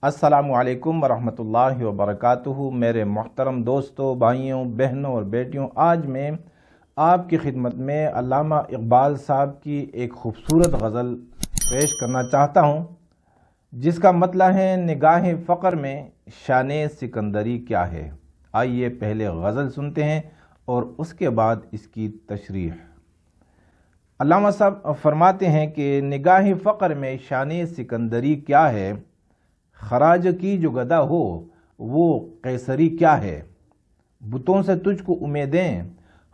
السلام علیکم ورحمۃ اللہ وبرکاتہ۔ میرے محترم دوستوں، بھائیوں، بہنوں اور بیٹیوں، آج میں آپ کی خدمت میں علامہ اقبال صاحب کی ایک خوبصورت غزل پیش کرنا چاہتا ہوں، جس کا مطلب ہے نگاہ فقر میں شان سکندری کیا ہے۔ آئیے پہلے غزل سنتے ہیں اور اس کے بعد اس کی تشریح۔ علامہ صاحب فرماتے ہیں کہ نگاہ فقر میں شان سکندری کیا ہے، خراج کی جو گدا ہو وہ قیصری کیا ہے۔ بتوں سے تجھ کو امیدیں،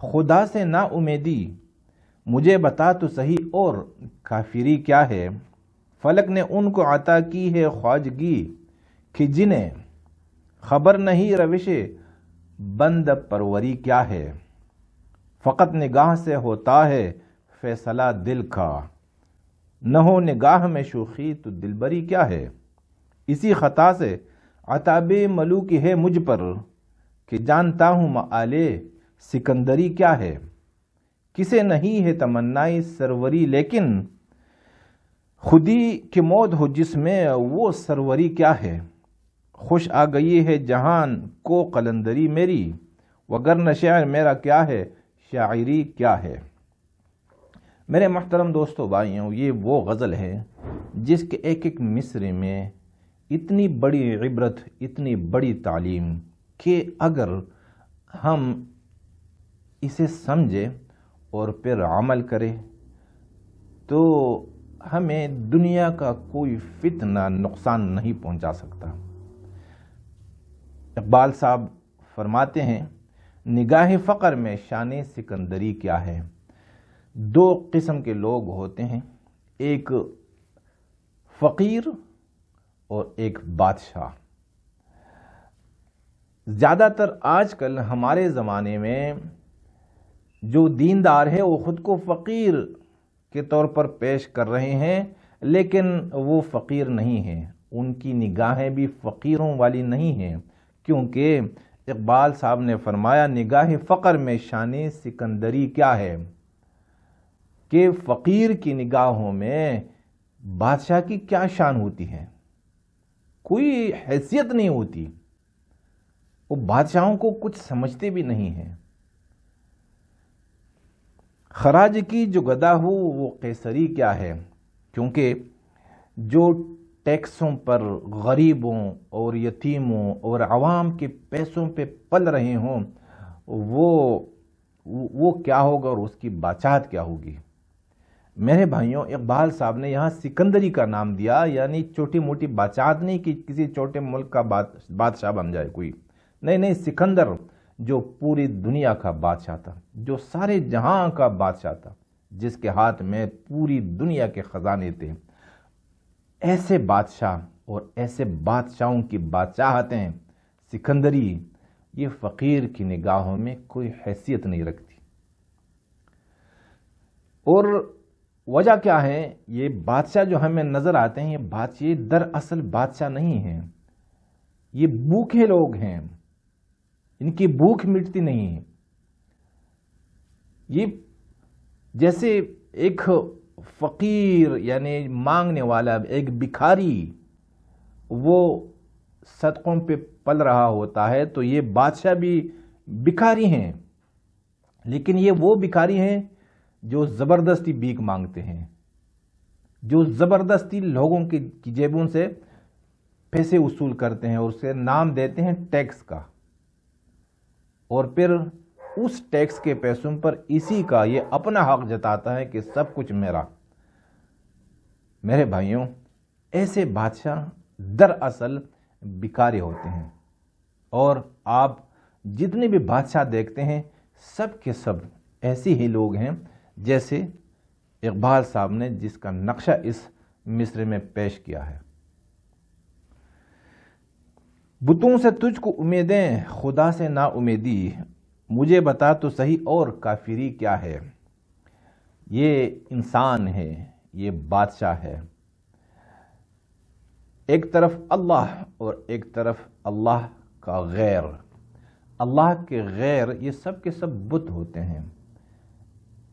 خدا سے نا امیدی، مجھے بتا تو صحیح اور کافری کیا ہے۔ فلک نے ان کو عطا کی ہے خواجگی، کہ جنہیں خبر نہیں روش بند پروری کیا ہے۔ فقط نگاہ سے ہوتا ہے فیصلہ دل کا، نہ ہو نگاہ میں شوخی تو دلبری کیا ہے۔ اسی خطا سے عتاب ملوکی ہے مجھ پر، کہ جانتا ہوں مآل سکندری کیا ہے۔ کسے نہیں ہے تمنائی سروری، لیکن خودی کی موت ہو جس میں وہ سروری کیا ہے۔ خوش آ گئی ہے جہان کو قلندری میری، وگرنہ شعر میرا کیا ہے، شاعری کیا ہے۔ میرے محترم دوستوں، بھائیوں، یہ وہ غزل ہے جس کے ایک ایک مصرے میں اتنی بڑی عبرت، اتنی بڑی تعلیم، کہ اگر ہم اسے سمجھیں اور پھر عمل کریں تو ہمیں دنیا کا کوئی فتنہ نقصان نہیں پہنچا سکتا۔ اقبال صاحب فرماتے ہیں نگاہ فقر میں شان سکندری کیا ہے۔ دو قسم کے لوگ ہوتے ہیں، ایک فقیر اور ایک بادشاہ۔ زیادہ تر آج کل ہمارے زمانے میں جو دیندار ہے وہ خود کو فقیر کے طور پر پیش کر رہے ہیں، لیکن وہ فقیر نہیں ہیں، ان کی نگاہیں بھی فقیروں والی نہیں ہیں، کیونکہ اقبال صاحب نے فرمایا نگاہ فقر میں شان سکندری کیا ہے، کہ فقیر کی نگاہوں میں بادشاہ کی کیا شان ہوتی ہے، کوئی حیثیت نہیں ہوتی، وہ بادشاہوں کو کچھ سمجھتے بھی نہیں ہیں۔ خراج کی جو گدا ہو وہ قیصری کیا ہے، کیونکہ جو ٹیکسوں پر غریبوں اور یتیموں اور عوام کے پیسوں پہ پل رہے ہوں، وہ کیا ہوگا اور اس کی بادشاہت کیا ہوگی۔ میرے بھائیوں، اقبال صاحب نے یہاں سکندری کا نام دیا، یعنی چھوٹی موٹی بادشاہت نہیں کہ کسی چھوٹے ملک کا بادشاہ بن جائے کوئی، نہیں، سکندر جو پوری دنیا کا بادشاہ تھا، جو سارے جہاں کا بادشاہ تھا، جس کے ہاتھ میں پوری دنیا کے خزانے تھے۔ ایسے بادشاہ اور ایسے بادشاہوں کی بادشاہتیں سکندری، یہ فقیر کی نگاہوں میں کوئی حیثیت نہیں رکھتی۔ اور وجہ کیا ہے، یہ بادشاہ جو ہمیں نظر آتے ہیں، یہ دراصل بادشاہ نہیں ہیں، یہ بھوکے لوگ ہیں، ان کی بھوک مٹتی نہیں ہے۔ یہ جیسے ایک فقیر یعنی مانگنے والا، ایک بھکاری وہ صدقوں پہ پل رہا ہوتا ہے، تو یہ بادشاہ بھی بھکاری ہیں، لیکن یہ وہ بھکاری ہیں جو زبردستی بھیک مانگتے ہیں، جو زبردستی لوگوں کی جیبوں سے پیسے وصول کرتے ہیں اور اسے نام دیتے ہیں ٹیکس کا، اور پھر اس ٹیکس کے پیسوں پر اسی کا یہ اپنا حق جتاتا ہے کہ سب کچھ میرا۔ میرے بھائیوں، ایسے بادشاہ دراصل بھکاری ہوتے ہیں، اور آپ جتنے بھی بادشاہ دیکھتے ہیں سب کے سب ایسے ہی لوگ ہیں جیسے اقبال صاحب نے جس کا نقشہ اس مصرے میں پیش کیا ہے۔ بتوں سے تجھ کو امیدیں، خدا سے نا امیدی، مجھے بتا تو صحیح اور کافری کیا ہے۔ یہ انسان ہے، یہ بادشاہ ہے، ایک طرف اللہ اور ایک طرف اللہ کا غیر۔ اللہ کے غیر یہ سب کے سب بت ہوتے ہیں۔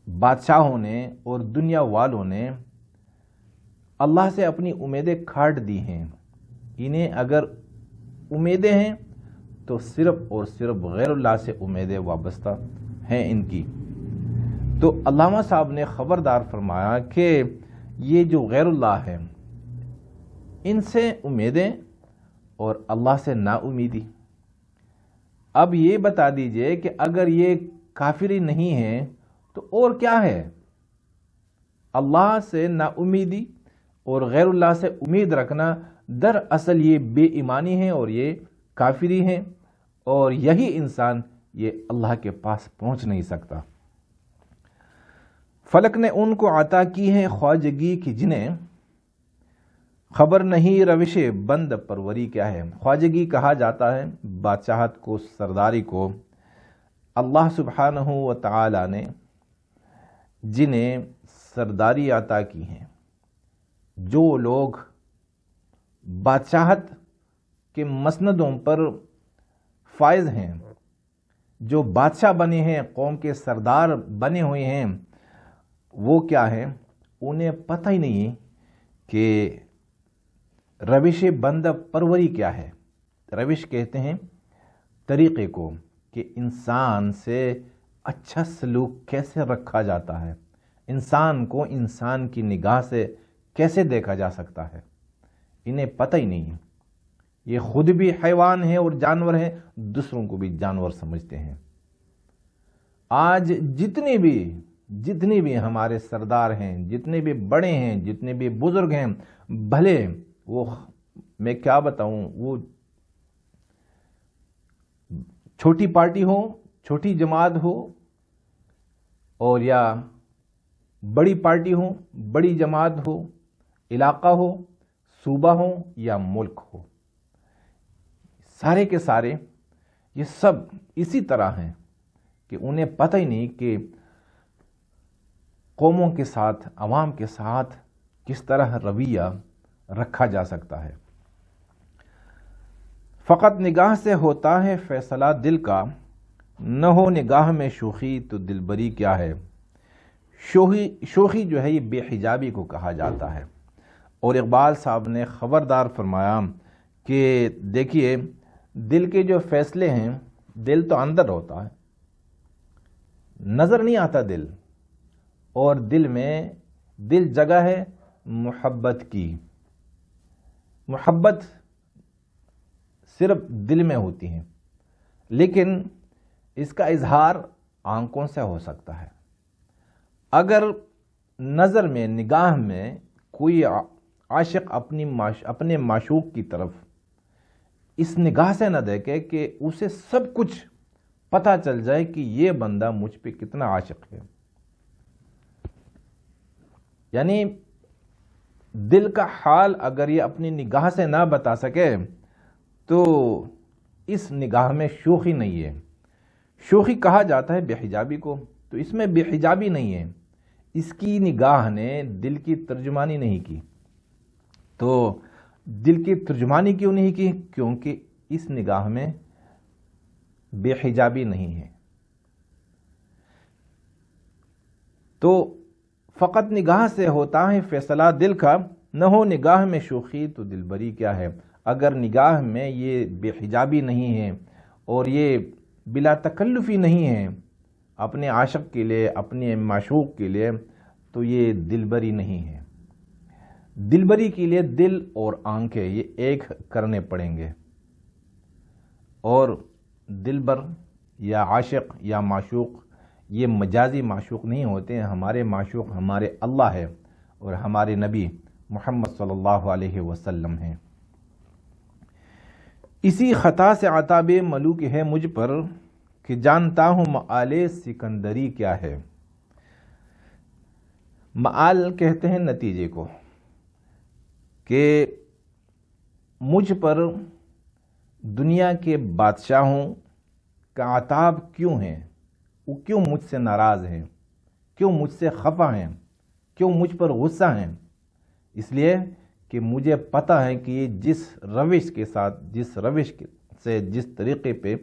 بادشاہوں نے اور دنیا والوں نے اللہ سے اپنی امیدیں کاٹ دی ہیں، انہیں اگر امیدیں ہیں تو صرف اور صرف غیر اللہ سے امیدیں وابستہ ہیں ان کی۔ تو علامہ صاحب نے خبردار فرمایا کہ یہ جو غیر اللہ ہے ان سے امیدیں اور اللہ سے نا امیدی۔ اب یہ بتا دیجئے کہ اگر یہ کافری نہیں ہے تو اور کیا ہے؟ اللہ سے نا امیدی اور غیر اللہ سے امید رکھنا دراصل یہ بے ایمانی ہے اور یہ کافری ہیں، اور یہی انسان یہ اللہ کے پاس پہنچ نہیں سکتا۔ فلک نے ان کو عطا کی ہے خواجگی کی جنہیں خبر نہیں روش بند پروری کیا ہے۔ خواجگی کہا جاتا ہے بادشاہت کو، سرداری کو۔ اللہ سبحانہ و تعالی نے جنہیں سرداری عطا کی ہیں، جو لوگ بادشاہت کے مسندوں پر فائز ہیں، جو بادشاہ بنے ہیں، قوم کے سردار بنے ہوئے ہیں، وہ کیا ہیں؟ انہیں پتہ ہی نہیں کہ روش بند پروری کیا ہے۔ روش کہتے ہیں طریقے کو، کہ انسان سے اچھا سلوک کیسے رکھا جاتا ہے، انسان کو انسان کی نگاہ سے کیسے دیکھا جا سکتا ہے، انہیں پتہ ہی نہیں ہے۔ یہ خود بھی حیوان ہیں اور جانور ہیں، دوسروں کو بھی جانور سمجھتے ہیں۔ آج جتنے بھی ہمارے سردار ہیں، جتنے بھی بڑے ہیں، جتنے بھی بزرگ ہیں، بھلے وہ میں کیا بتاؤں، وہ چھوٹی پارٹی ہو، چھوٹی جماعت ہو، اور یا بڑی پارٹی ہو، بڑی جماعت ہو، علاقہ ہو، صوبہ ہو یا ملک ہو، سارے کے سارے یہ سب اسی طرح ہیں کہ انہیں پتہ ہی نہیں کہ قوموں کے ساتھ، عوام کے ساتھ کس طرح رویہ رکھا جا سکتا ہے۔ فقط نگاہ سے ہوتا ہے فیصلہ دل کا، نہ ہو نگاہ میں شوخی تو دلبری کیا ہے۔ شوخی جو ہے یہ بے حجابی کو کہا جاتا ہے، اور اقبال صاحب نے خبردار فرمایا کہ دیکھیے دل کے جو فیصلے ہیں، دل تو اندر ہوتا ہے، نظر نہیں آتا دل، اور دل جگہ ہے محبت کی۔ محبت صرف دل میں ہوتی ہے، لیکن اس کا اظہار آنکھوں سے ہو سکتا ہے۔ اگر نظر میں، نگاہ میں کوئی عاشق اپنے معشوق کی طرف اس نگاہ سے نہ دیکھے کہ اسے سب کچھ پتہ چل جائے کہ یہ بندہ مجھ پہ کتنا عاشق ہے، یعنی دل کا حال اگر یہ اپنی نگاہ سے نہ بتا سکے تو اس نگاہ میں شوخی نہیں ہے۔ شوخی کہا جاتا ہے بے حجابی کو، تو اس میں بے حجابی نہیں ہے، اس کی نگاہ نے دل کی ترجمانی نہیں کی۔ تو دل کی ترجمانی کیوں نہیں کی؟ کیونکہ اس نگاہ میں بے حجابی نہیں ہے۔ تو فقط نگاہ سے ہوتا ہے فیصلہ دل کا، نہ ہو نگاہ میں شوخی تو دلبری کیا ہے۔ اگر نگاہ میں یہ بے حجابی نہیں ہے اور یہ بلا تکلفی نہیں ہے اپنے عاشق کے لیے، اپنے معشوق کے لیے، تو یہ دلبری نہیں ہے۔ دلبری کے لیے دل اور آنکھیں یہ ایک کرنے پڑیں گے، اور دلبر یا عاشق یا معشوق یہ مجازی معشوق نہیں ہوتے ہیں۔ ہمارے معشوق ہمارے اللہ ہے اور ہمارے نبی محمد صلی اللہ علیہ وسلم ہیں۔ اسی خطا سے عتاب ملوک ہے مجھ پر کہ جانتا ہوں مآل سکندری کیا ہے۔ مآل کہتے ہیں نتیجے کو، کہ مجھ پر دنیا کے بادشاہوں کا عتاب کیوں ہے، وہ کیوں مجھ سے ناراض ہیں، کیوں مجھ سے خفا ہیں، کیوں مجھ پر غصہ ہیں؟ اس لیے کہ مجھے پتہ ہے کہ یہ جس روش سے جس طریقے پہ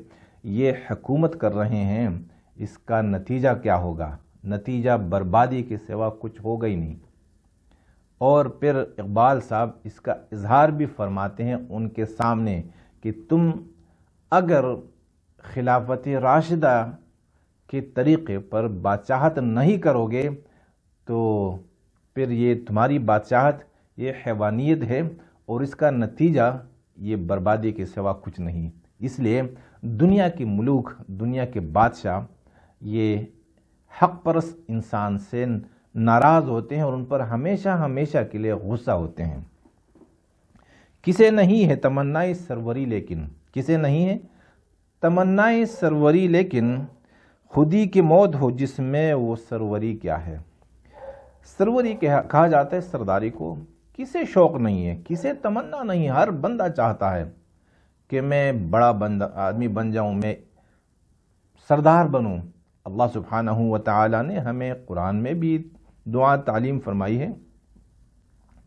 یہ حکومت کر رہے ہیں، اس کا نتیجہ کیا ہوگا؟ نتیجہ بربادی کے سوا کچھ ہوگا ہی نہیں۔ اور پھر اقبال صاحب اس کا اظہار بھی فرماتے ہیں ان کے سامنے کہ تم اگر خلافت راشدہ کے طریقے پر بادشاہت نہیں کرو گے تو پھر یہ تمہاری بادشاہت یہ حیوانیت ہے اور اس کا نتیجہ یہ بربادی کے سوا کچھ نہیں۔ اس لیے دنیا کے ملوک، دنیا کے بادشاہ یہ حق پرست انسان سے ناراض ہوتے ہیں اور ان پر ہمیشہ ہمیشہ کے لیے غصہ ہوتے ہیں۔ کسے نہیں ہے تمنائے سروری لیکن، کسے نہیں ہے تمنائے سروری لیکن، خودی کی موت ہو جس میں وہ سروری کیا ہے۔ سروری کہا جاتا ہے سرداری کو۔ کسے شوق نہیں ہے، کسے تمنا نہیں ہے، ہر بندہ چاہتا ہے کہ میں بڑا آدمی بن جاؤں، میں سردار بنوں۔ اللہ سبحانہ و تعالی نے ہمیں قرآن میں بھی دعا تعلیم فرمائی ہے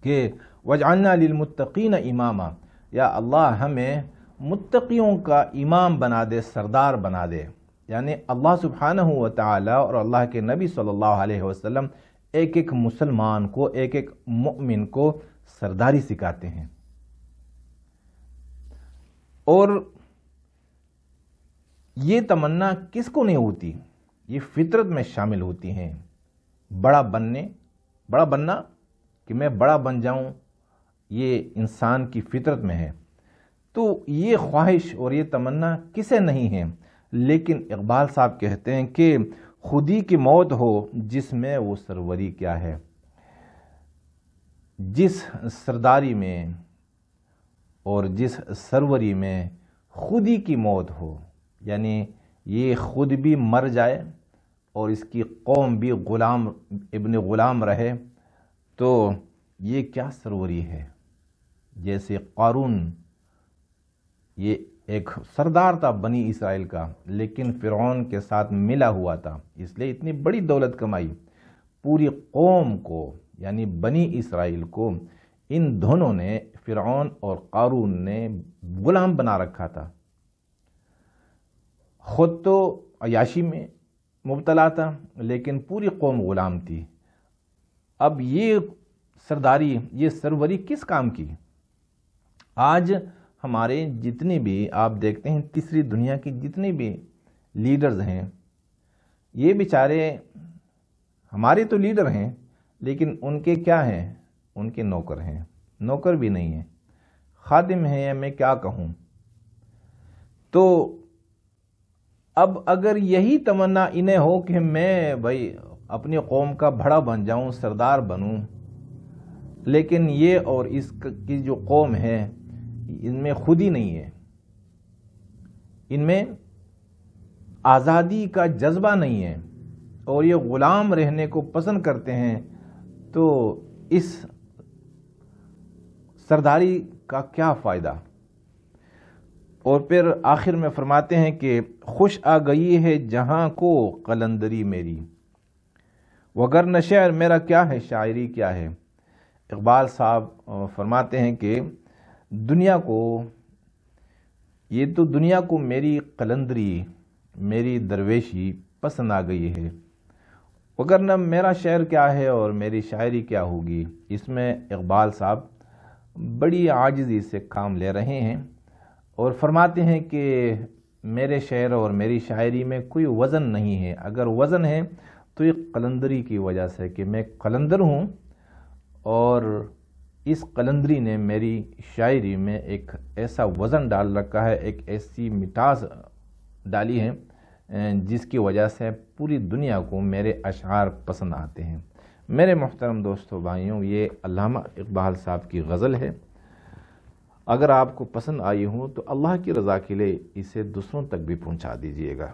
کہ وَجْعَلْنَا لِلْمُتَّقِينَ إِمَامًا، یا اللہ ہمیں متقیوں کا امام بنا دے، سردار بنا دے۔ یعنی اللہ سبحانہ و تعالی اور اللہ کے نبی صلی اللہ علیہ وسلم ایک ایک مسلمان کو، ایک ایک مؤمن کو سرداری سکھاتے ہیں، اور یہ تمنا کس کو نہیں ہوتی، یہ فطرت میں شامل ہوتی ہیں۔ بڑا بننا کہ میں بڑا بن جاؤں، یہ انسان کی فطرت میں ہے۔ تو یہ خواہش اور یہ تمنا کسے نہیں ہے، لیکن اقبال صاحب کہتے ہیں کہ خودی کی موت ہو جس میں وہ سروری کیا ہے۔ جس سرداری میں اور جس سروری میں خودی کی موت ہو، یعنی یہ خود بھی مر جائے اور اس کی قوم بھی غلام ابن غلام رہے، تو یہ کیا سروری ہے۔ جیسے قارون، یہ ایک سردار تھا بنی اسرائیل کا، لیکن فرعون کے ساتھ ملا ہوا تھا، اس لیے اتنی بڑی دولت کمائی۔ پوری قوم کو یعنی بنی اسرائیل کو ان دونوں نے، فرعون اور قارون نے، غلام بنا رکھا تھا۔ خود تو عیاشی میں مبتلا تھا لیکن پوری قوم غلام تھی۔ اب یہ سرداری، یہ سروری کس کام کی؟ آج ہمارے جتنے بھی آپ دیکھتے ہیں تیسری دنیا کی جتنے بھی لیڈرز ہیں، یہ بیچارے ہمارے تو لیڈر ہیں لیکن ان کے کیا ہیں، ان کے نوکر ہیں، نوکر بھی نہیں ہیں، خادم ہیں، میں کیا کہوں۔ تو اب اگر یہی تمنا انہیں ہو کہ میں بھائی اپنی قوم کا بڑا بن جاؤں، سردار بنوں، لیکن یہ اور اس کی جو قوم ہے ان میں خود ہی نہیں ہے، ان میں آزادی کا جذبہ نہیں ہے اور یہ غلام رہنے کو پسند کرتے ہیں، تو اس سرداری کا کیا فائدہ۔ اور پھر آخر میں فرماتے ہیں کہ خوش آ گئی ہے جہاں کو قلندری میری، وگرنہ شعر میرا کیا ہے، شاعری کیا ہے۔ اقبال صاحب فرماتے ہیں کہ دنیا کو، یہ تو دنیا کو میری قلندری، میری درویشی پسند آ گئی ہے، وگرنہ میرا شعر کیا ہے اور میری شاعری کیا ہوگی۔ اس میں اقبال صاحب بڑی عاجزی سے کام لے رہے ہیں اور فرماتے ہیں کہ میرے شعر اور میری شاعری میں کوئی وزن نہیں ہے، اگر وزن ہے تو یہ قلندری کی وجہ سے کہ میں قلندر ہوں، اور اس قلندری نے میری شاعری میں ایک ایسا وزن ڈال رکھا ہے، ایک ایسی مٹاس ڈالی ہے جس کی وجہ سے پوری دنیا کو میرے اشعار پسند آتے ہیں۔ میرے محترم دوستو بھائیوں، یہ علامہ اقبال صاحب کی غزل ہے۔ اگر آپ کو پسند آئی ہوں تو اللہ کی رضا کے لیے اسے دوسروں تک بھی پہنچا دیجیے گا۔